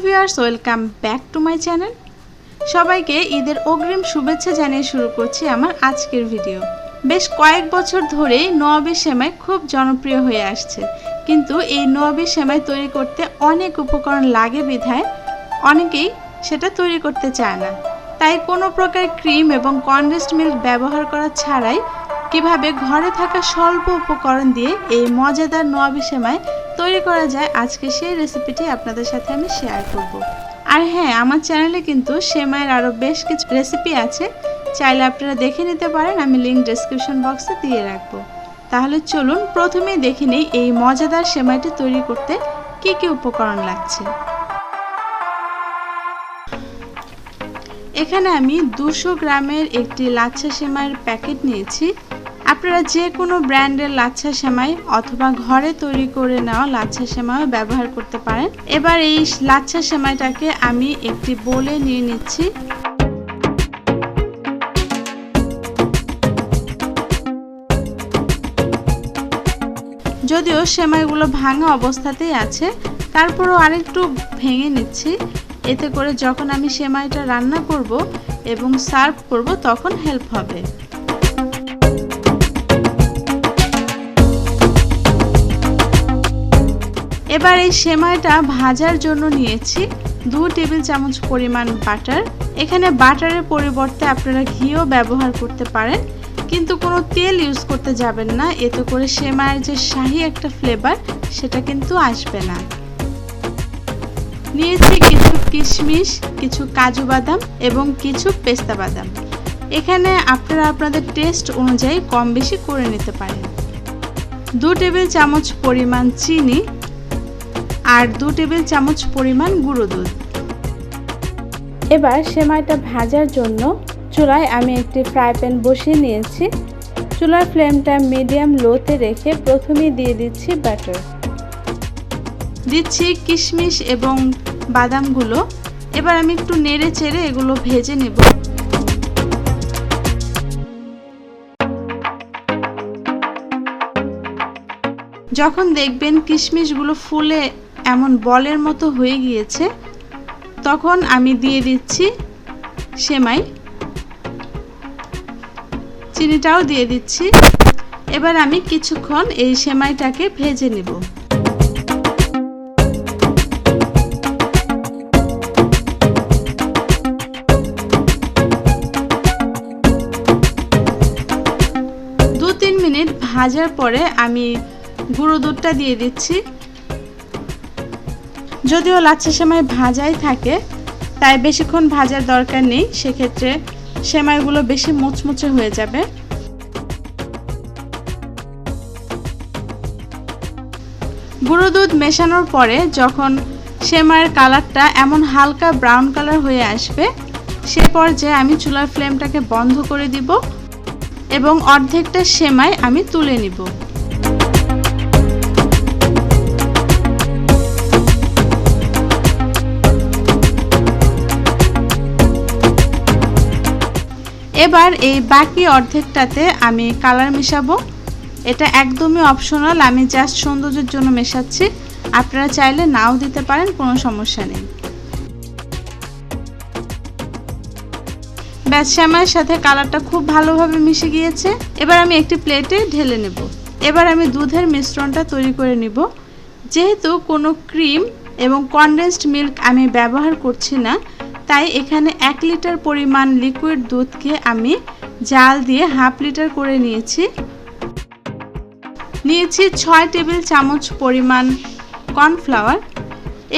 Viewers, welcome back to my channel. সবাইকে ঈদের অগ্রিম শুভেচ্ছা জানিয়ে শুরু করছি আমার আজকের ভিডিও। বেশ কয়েক বছর ধরেই নওয়াবি সেমাই খুব জনপ্রিয় হয়ে আসছে, কিন্তু এই নওয়াবি সেমাই তৈরি করতে অনেক উপকরণ লাগে বিধায় অনেকেই সেটা তৈরি করতে চায় না। তাই কোনো প্রকার ক্রিম এবং কনডেন্সড মিল্ক ব্যবহার করা ছাড়াই কিভাবে ঘরে থাকা স্বল্প উপকরণ দিয়ে এই মজাদার নওয়াবি সেমাই তৈরি করা যায়, আজকে সেই রেসিপিটি আপনাদের সাথে আমি শেয়ার করব। আর হ্যাঁ, আমার চ্যানেলে কিন্তু সেমাইয়ের আরও বেশ কিছু রেসিপি আছে, চাইলে আপনারা দেখে নিতে পারেন, আমি লিঙ্ক ডেসক্রিপশন বক্সে দিয়ে রাখবো। তাহলে চলুন প্রথমেই দেখে নিই এই মজাদার সেমাইটি তৈরি করতে কি কি উপকরণ লাগছে। এখানে আমি 200 গ্রামের একটি লাচ্ছা সেমাইয়ের প্যাকেট নিয়েছি। আপনারা যে কোনো ব্র্যান্ডের লাচ্ছা সেমাই অথবা ঘরে তৈরি করে নেওয়া লাচ্ছা সেমাইও ব্যবহার করতে পারেন। এবার এই লাচ্ছা সেমাইটাকে আমি একটি বোলে নিয়ে নিচ্ছি। যদিও সেমাইগুলো ভাঙা অবস্থাতেই আছে, তারপরও আরেকটু ভেঙে নিচ্ছি, এতে করে যখন আমি সেমাইটা রান্না করব এবং সার্ভ করব তখন হেল্প হবে। এবার এই সেমাইটা ভাজার জন্য নিয়েছি 2 টেবিল চামচ পরিমাণ বাটার। এখানে বাটারের পরিবর্তে আপনারা ঘিও ব্যবহার করতে পারেন, কিন্তু কোনো তেল ইউজ করতে যাবেন না, এতে করে সেমাইয়ের যে শাহি একটা ফ্লেভার সেটা কিন্তু আসবে না। নিয়েছি কিছু কিশমিশ, কিছু কাজু বাদাম এবং কিছু পেস্তা বাদাম। এখানে আপনারা আপনাদের টেস্ট অনুযায়ী কম বেশি করে নিতে পারেন। 2 টেবিল চামচ পরিমাণ চিনি আর 2 টেবিল চামচ পরিমাণ গুঁড়ো দুধ। এবার সেমাইটা ভাজার জন্য চুলায় আমি একটি ফ্রাই প্যান বসিয়ে নিয়েছি। চুলার ফ্লেমটা মিডিয়াম লোতে রেখে প্রথমেই দিয়ে দিচ্ছি বাটার, দিচ্ছি কিশমিশ এবং বাদামগুলো। এবার আমি একটু নেড়ে চেড়ে এগুলো ভেজে নেব। যখন দেখবেন কিশমিশগুলো ফুলে এমন বলের মতো হয়ে গিয়েছে, তখন আমি দিয়ে দিচ্ছি সেমাই, চিনিটাও দিয়ে দিচ্ছি। এবার আমি কিছুক্ষণ এই সেমাইটাকে ভেজে নেব। ভাজার পরে আমি গুঁড়ো দুধটা দিয়ে দিচ্ছি। যদিও লাচ্ছা সেমাই ভাজাই থাকে, তাই বেশিক্ষণ ভাজার দরকার নেই, সেক্ষেত্রে সেমাইগুলো বেশি মুচমুচে হয়ে যাবে। গুঁড়ো দুধ মেশানোর পরে যখন সেমাইয়ের কালারটা এমন হালকা ব্রাউন কালার হয়ে আসবে, সে পর্যায়ে আমি চুলার ফ্লেমটাকে বন্ধ করে দিব এবং অর্ধেকটা সেমাই আমি তুলে নিব। এবার এই বাকি অর্ধেকটাতে আমি কালার মেশাবো। এটা একদমই অপশনাল, আমি জাস্ট সৌন্দর্যের জন্য মেশাচ্ছি, আপনারা চাইলে নাও দিতে পারেন, কোনো সমস্যা নেই। ব্যাস, সেমাইয়ের সাথে কালারটা খুব ভালোভাবে মিশে গিয়েছে। এবার আমি একটি প্লেটে ঢেলে নেব। এবার আমি দুধের মিশ্রণটা তৈরি করে নিব। যেহেতু কোনো ক্রিম এবং কনডেন্সড মিল্ক আমি ব্যবহার করছি না, তাই এখানে 1 লিটার পরিমাণ লিকুইড দুধকে আমি জাল দিয়ে 1/2 লিটার করে নিয়েছি। 6 টেবিল চামচ পরিমাণ কর্নফ্লাওয়ার।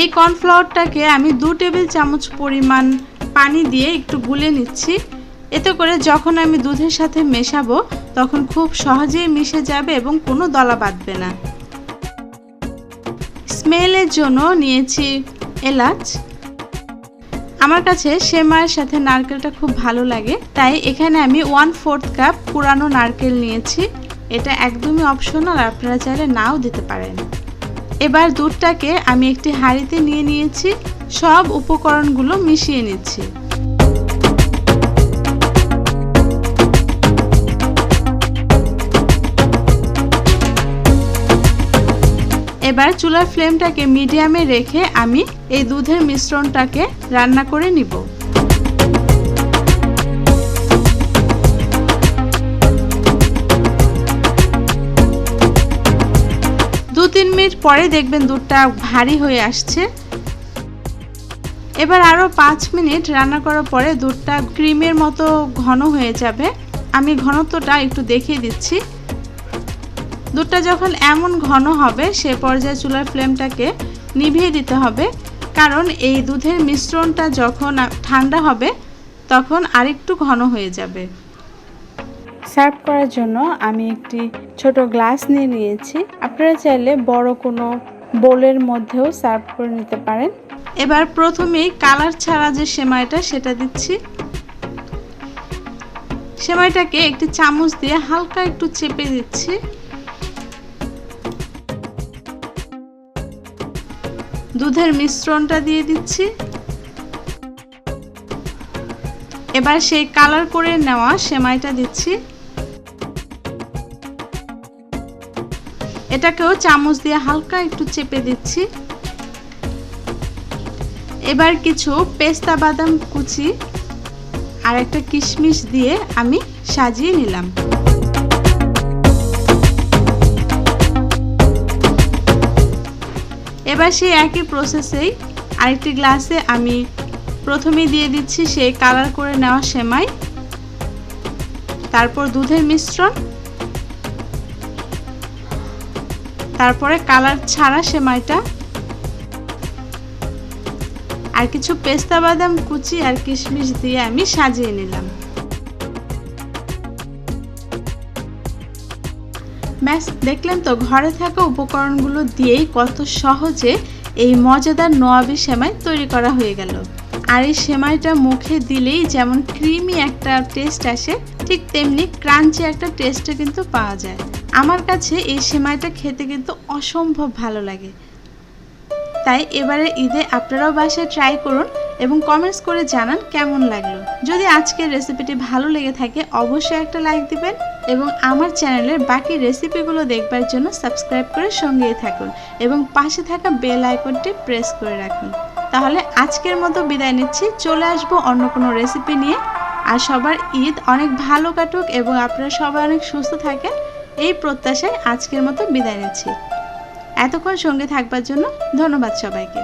এই কর্নফ্লাওয়ারটাকে আমি 2 টেবিল চামচ পরিমাণ পানি দিয়ে একটু গুলে নিচ্ছি, এতে করে যখন আমি দুধের সাথে মেশাবো তখন খুব সহজেই মিশে যাবে এবং কোনো দলা বাঁধবে না। স্মেলের জন্য নিয়েছি এলাচ। আমার কাছে সেমাইয়ের সাথে নারকেলটা খুব ভালো লাগে, তাই এখানে আমি 1/4 কাপ পুরানো নারকেল নিয়েছি। এটা একদমই অপশনাল, আপনারা চাইলে নাও দিতে পারেন। এবার দুধটাকে আমি একটি হাঁড়িতে নিয়ে নিয়েছি, সব উপকরণগুলো মিশিয়ে নিচ্ছি। এবার চুলার ফ্লেমটাকে মিডিয়ামে রেখে আমি এই দুধের মিশ্রণটাকে রান্না করে নিব। 2-3 মিনিট পরে দেখবেন দুধটা ভারী হয়ে আসছে। এবার আরও 5 মিনিট রান্না করার পরে দুধটা ক্রিমের মতো ঘন হয়ে যাবে। আমি ঘনত্বটা একটু দেখিয়ে দিচ্ছি। দুধটা যখন এমন ঘন হবে সে পর্যায়ে চুলার ফ্লেমটাকে নিভিয়ে দিতে হবে, কারণ এই দুধের মিশ্রণটা যখন ঠান্ডা হবে তখন আরেকটু ঘন হয়ে যাবে। সার্ভ করার জন্য আমি একটি ছোট গ্লাস নিয়ে নিয়েছি। আপনারা চাইলে বড় কোনো বোলের মধ্যেও সার্ভ করে নিতে পারেন। এবার প্রথমেই কালার ছাড়া যে সেমাইটা সেটা দিচ্ছি। সেমাইটাকে একটি চামচ দিয়ে হালকা একটু চেপে দিচ্ছি। দুধের মিশ্রণটা দিয়ে দিচ্ছি। এবার সেই কালার করে নেওয়া সেমাইটা দিচ্ছি। এটাকেও চামচ দিয়ে হালকা একটু চেপে দিচ্ছি। এবার কিছু পেস্তা বাদাম কুচি আর একটা কিশমিশ দিয়ে আমি সাজিয়ে নিলাম। এবার সেই একই প্রসেসেই আরেকটি গ্লাসে আমি প্রথমেই দিয়ে দিচ্ছি সেই কালার করে নেওয়া সেমাই, তারপর দুধের মিশ্রণ, তারপরে কালার ছাড়া সেমাইটা আর কিছু পেস্তা বাদাম কুচি আর কিশমিশ দিয়ে আমি সাজিয়ে নিলাম। ব্যাস, দেখলেন তো ঘরে থাকা উপকরণগুলো দিয়েই কত সহজে এই মজাদার নওয়াবি সেমাই তৈরি করা হয়ে গেল। আর এই সেমাইটা মুখে দিলেই যেমন ক্রিমি একটা টেস্ট আসে, ঠিক তেমনি ক্রাঞ্চি একটা টেস্টও কিন্তু পাওয়া যায়। আমার কাছে এই সেমাইটা খেতে কিন্তু অসম্ভব ভালো লাগে। তাই এবারে ঈদে আপনারাও বাসায় ট্রাই করুন এবং কমেন্টস করে জানান কেমন লাগলো। যদি আজকের রেসিপিটি ভালো লেগে থাকে অবশ্যই একটা লাইক দিবেন এবং আমার চ্যানেলের বাকি রেসিপিগুলো দেখবার জন্য সাবস্ক্রাইব করে সঙ্গেই থাকুন এবং পাশে থাকা বেল আইকনটি প্রেস করে রাখুন। তাহলে আজকের মতো বিদায় নিচ্ছি। চলে আসবো অন্য কোনো রেসিপি নিয়ে। আর সবার ঈদ অনেক ভালো কাটুক এবং আপনারা সবাই অনেক সুস্থ থাকেন, এই প্রত্যাশায় আজকের মতো বিদায় নিচ্ছি। এতক্ষণ সঙ্গে থাকবার জন্য ধন্যবাদ সবাইকে।